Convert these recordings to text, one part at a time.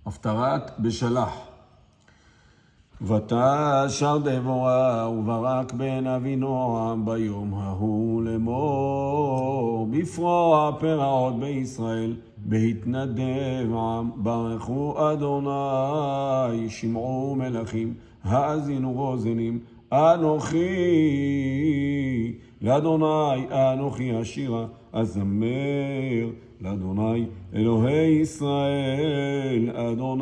הפטרת בשלח. ותשר דבורה וברק בן אבינועם ביום ההוא לאמור, בפרוע פרעות בישראל, בהתנדב עם, ברכו אדוני, שמעו מלכים, האזינו רוזנים, אנוכי לאדוני, אנוכי אשירה, אזמר לאדוני, אלוהי ישראל, אדוני.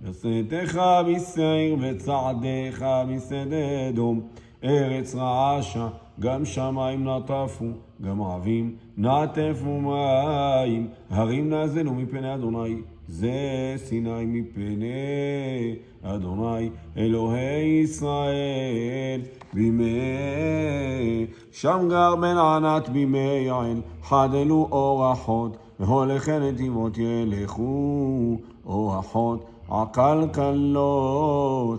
נשאתך משעיר וצעדיך משדה אדום, ארץ רעשה, גם שמיים נטפו, גם עבים נטפו מים, הרים נזלו מפני אדוני, זה סיני מפני אדוני, אלוהי ישראל. בימי שמגר בן ענת בימי יעל, חדלו אורחות, והולכי נתיבות ילכו אורחות, עקלקלות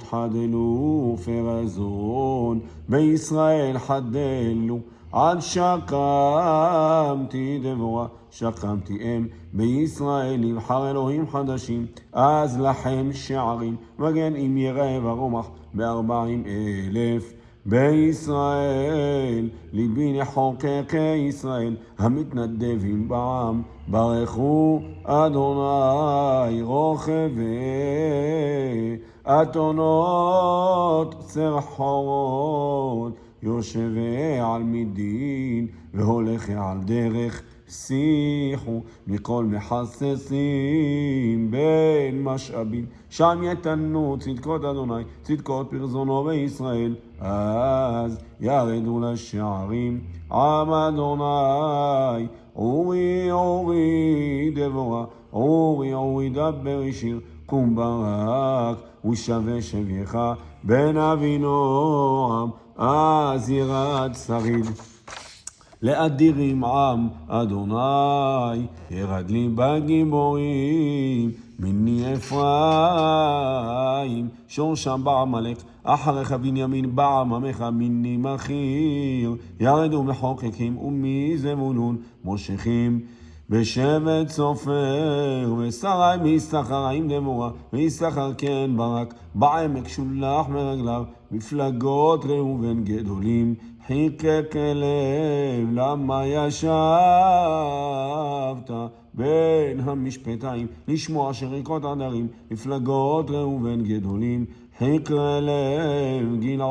חדלו פרזון, בישראל חדלו, עד שקמתי דבורה, שקמתי אם, בישראל נבחר אלוהים חדשים, אז לכם שערים, מגן עם יראה ורומח, ב40,000. בישראל, ליבי נחוקקי ישראל, המתנדבים בעם, ברכו אדוני, רוכבי אתונות סרחורות, יושבי על מדין, והולכי על דרך, שיחו מכל מחססים בין משאבים, שם יתנו צדקות אדוני, צדקות פרזונו בישראל, אז ירדו לשערים עם אדוני. אורי אורי דבורה, אורי אורי דבר שיר, קום ברק ושווה שביך בן אבינועם, אז ירד שריד לאדירים עם אדוני, ירד לי בגיבורים מני אפרים, שורשם בעמלק, אחריך בנימין בעממך מני מחיר, ירדו מחוקקים ומזבולון מושכים, בשבט סופר, ושרי מיששכר עם דבורה, ויששכר כן ברק, בעמק שולח מרגליו, מפלגות ראובן גדולים, חיכה כלב, למה ישבת בין המשפטיים, לשמוע שריקות עדרים, מפלגות ראובן גדולים, חיכה לב גלעד,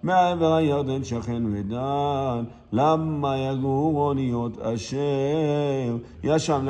מעבר הירדן שכן ודן, למה יגור אוניות אשר ישב